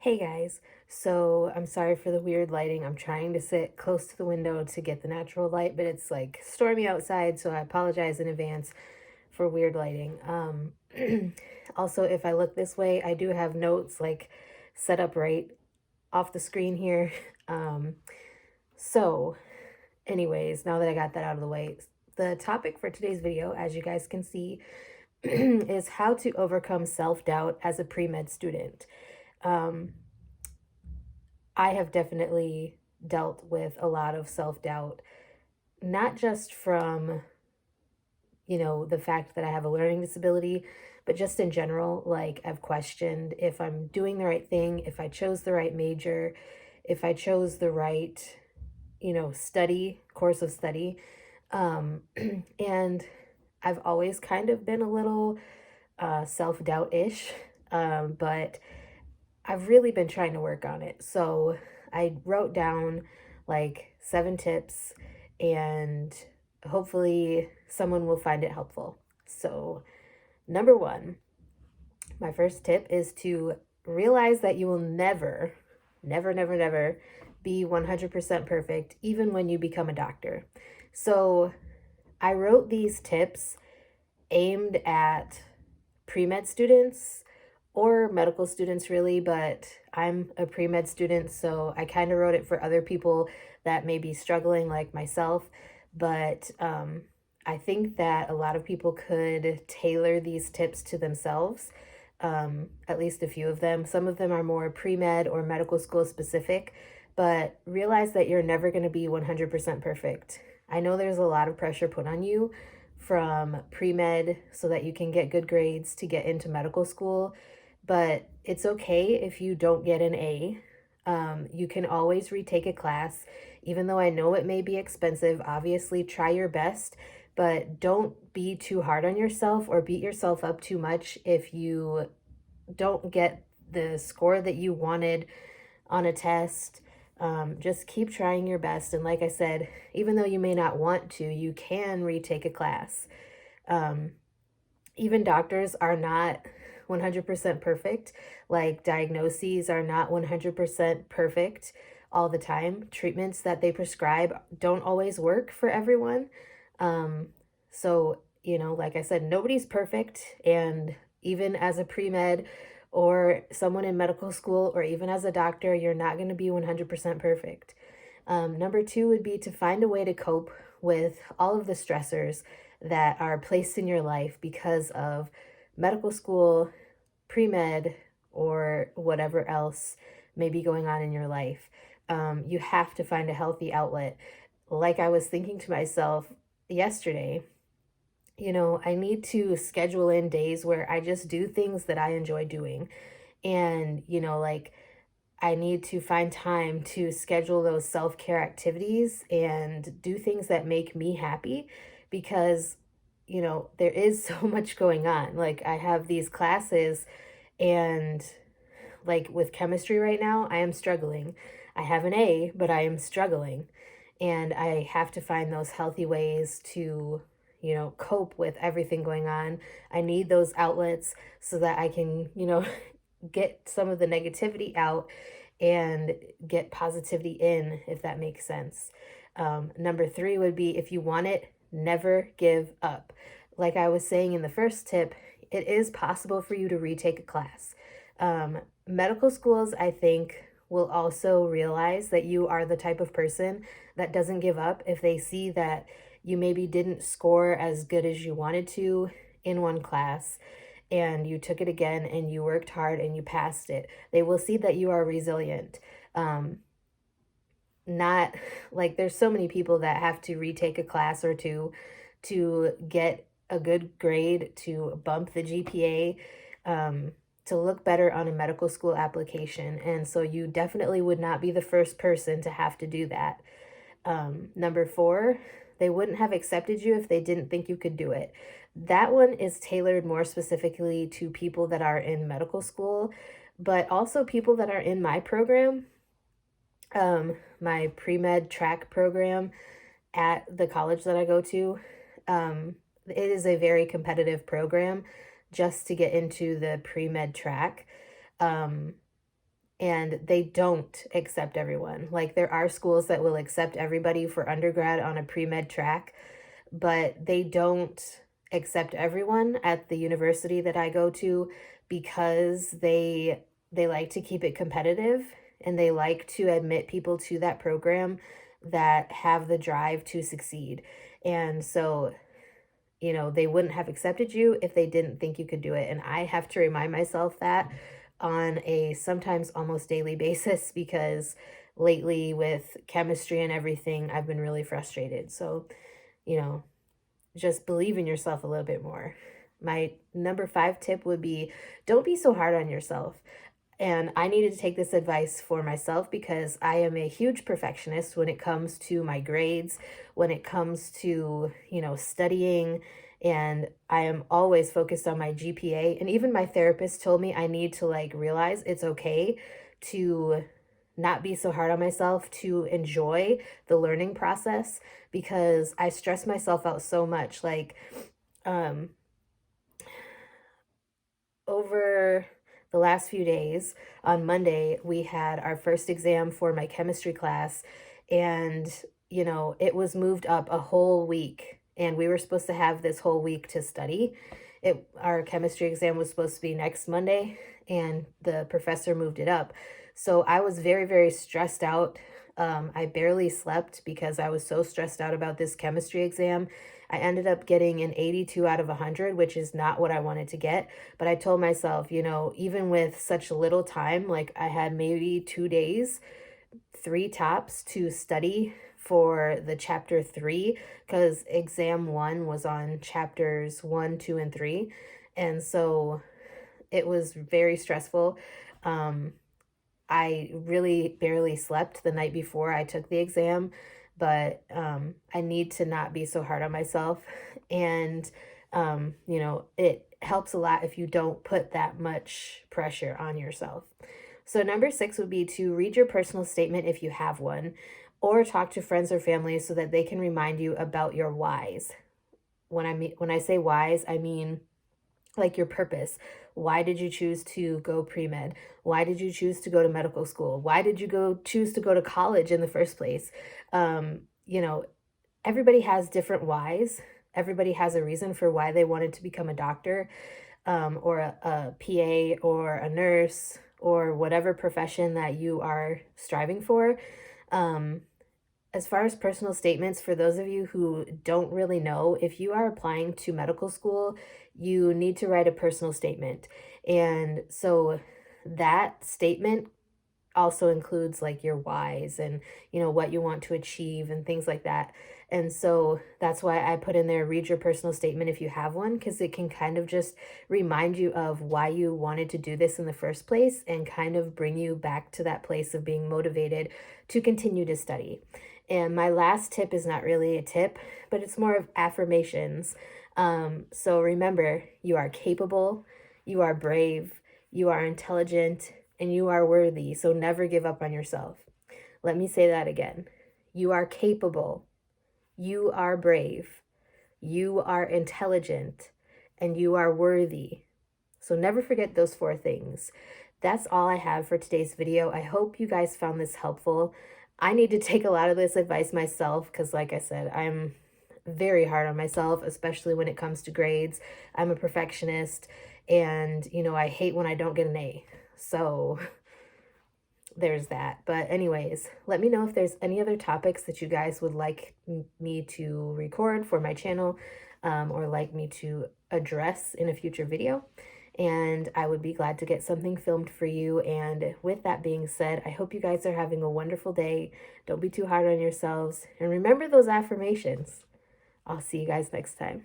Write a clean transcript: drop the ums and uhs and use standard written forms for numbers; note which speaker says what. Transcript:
Speaker 1: Hey guys, so I'm sorry for the weird lighting. I'm trying to sit close to the window to get the natural light, but it's like stormy outside, so I apologize in advance for weird lighting. Also, if I look this way, I do have notes like set up right off the screen here. Um, so, anyways, now that I got that out of the way, the topic for today's video, as you guys can see, is how to overcome self-doubt as a pre-med student. Um, I have definitely dealt with a lot of self doubt, not just from, the fact that I have a learning disability, but just in general. Like, I've questioned if I'm doing the right thing, if I chose the right major, if I chose the right, course of study. And I've always kind of been a little self doubt ish, but I've really been trying to work on it. So I wrote down like 7 tips, and hopefully someone will find it helpful. So, number one, my first tip is to realize that you will never, never, never, never be 100% perfect, even when you become a doctor. So, I wrote these tips aimed at pre med students or medical students, really, but I'm a pre med student, so I kind of wrote it for other people that may be struggling like myself. But I think that a lot of people could tailor these tips to themselves, at least a few of them. Some of them are more pre med or medical school specific, but realize that you're never going to be 100% perfect. I know there's a lot of pressure put on you from pre med so that you can get good grades to get into medical school, but it's okay if you don't get an A. You can always retake a class, even though I know it may be expensive. Obviously, try your best, but don't be too hard on yourself or beat yourself up too much if you don't get the score that you wanted on a test. Just keep trying your best. And like I said, even though you may not want to, you can retake a class. Um, Even doctors are not 100% perfect. Like, diagnoses are not 100% perfect all the time. Treatments that they prescribe don't always work for everyone. Um, so, like I said, nobody's perfect. And even as a pre med or someone in medical school, or even as a doctor, you're not going to be 100% perfect. Number two would be to find a way to cope with all of the stressors that are placed in your life because of medical school, pre med, or whatever else may be going on in your life. You have to find a healthy outlet. Like I was thinking to myself yesterday, I need to schedule in days where I just do things that I enjoy doing. And, like, I need to find time to schedule those self care activities and do things that make me happy because, there is so much going on. Like, I have these classes, and like with chemistry right now, I am struggling. I have an A, but I am struggling. And I have to find those healthy ways to, cope with everything going on. I need those outlets so that I can, get some of the negativity out and get positivity in, if that makes sense. Number three would be, if you want it, never give up. Like I was saying in the first tip, it is possible for you to retake a class. Medical schools, I think, will also realize that you are the type of person that doesn't give up if they see that you maybe didn't score as good as you wanted to in one class, and you took it again and you worked hard and you passed it. They will see that you are resilient. Um, Not like, there's so many people that have to retake a class or two to get a good grade, to bump the GPA, to look better on a medical school application. And so you definitely would not be the first person to have to do that. Number four, they wouldn't have accepted you if they didn't think you could do it. That one is tailored more specifically to people that are in medical school, but also people that are in my program, my pre-med track program at the college that I go to. It is a very competitive program just to get into the pre-med track. Um, and they don't accept everyone. Like, there are schools that will accept everybody for undergrad on a pre-med track, but they don't accept everyone at the university that I go to because they like to keep it competitive, and they like to admit people to that program that have the drive to succeed. And so, they wouldn't have accepted you if they didn't think you could do it. And I have to remind myself that on a sometimes almost daily basis, because lately with chemistry and everything, I've been really frustrated. So, you know, just believe in yourself a little bit more. My number 5 tip would be, don't be so hard on yourself. And I needed to take this advice for myself because I am a huge perfectionist when it comes to my grades, when it comes to, studying, and I am always focused on my GPA. And even my therapist told me I need to like realize it's okay to not be so hard on myself, to enjoy the learning process, because I stress myself out so much. Like, um, over the last few days, on Monday, we had our first exam for my chemistry class, and it was moved up a whole week, and we were supposed to have this whole week to study. Our chemistry exam was supposed to be next Monday, and the professor moved it up. So I was very, very stressed out. I barely slept because I was so stressed out about this chemistry exam. I ended up getting an 82 out of 100, which is not what I wanted to get. But I told myself, even with such little time, like I had maybe 2 days, three tops, to study for the chapter 3, because exam 1 was on chapters 1, 2, and 3. And so it was very stressful. I really barely slept the night before I took the exam, but I need to not be so hard on myself. And, it helps a lot if you don't put that much pressure on yourself. So, number 6 would be to read your personal statement if you have one, or talk to friends or family so that they can remind you about your whys. When I say whys, I mean like your purpose. Why did you choose to go pre-med? Why did you choose to go to medical school? Why did you choose to go to college in the first place? Um, you know, Everybody has different whys. Everybody has a reason for why they wanted to become a doctor, or a PA, or a nurse, or whatever profession that you are striving for. Um, as far as personal statements, for those of you who don't really know, if you are applying to medical school, you need to write a personal statement. And so that statement also includes like your whys and what you want to achieve and things like that. And so that's why I put in there, read your personal statement if you have one, because it can kind of just remind you of why you wanted to do this in the first place, and kind of bring you back to that place of being motivated to continue to study. And my last tip is not really a tip, but it's more of affirmations. So remember, you are capable, you are brave, you are intelligent, and you are worthy. So never give up on yourself. Let me say that again. You are capable, you are brave, you are intelligent, and you are worthy. So never forget those 4 things. That's all I have for today's video. I hope you guys found this helpful. I need to take a lot of this advice myself because, like I said, I'm very hard on myself, especially when it comes to grades. I'm a perfectionist, and, I hate when I don't get an A. So there's that. But anyways, let me know if there's any other topics that you guys would like me to record for my channel, or like me to address in a future video. And I would be glad to get something filmed for you. And with that being said, I hope you guys are having a wonderful day. Don't be too hard on yourselves. And remember those affirmations. I'll see you guys next time.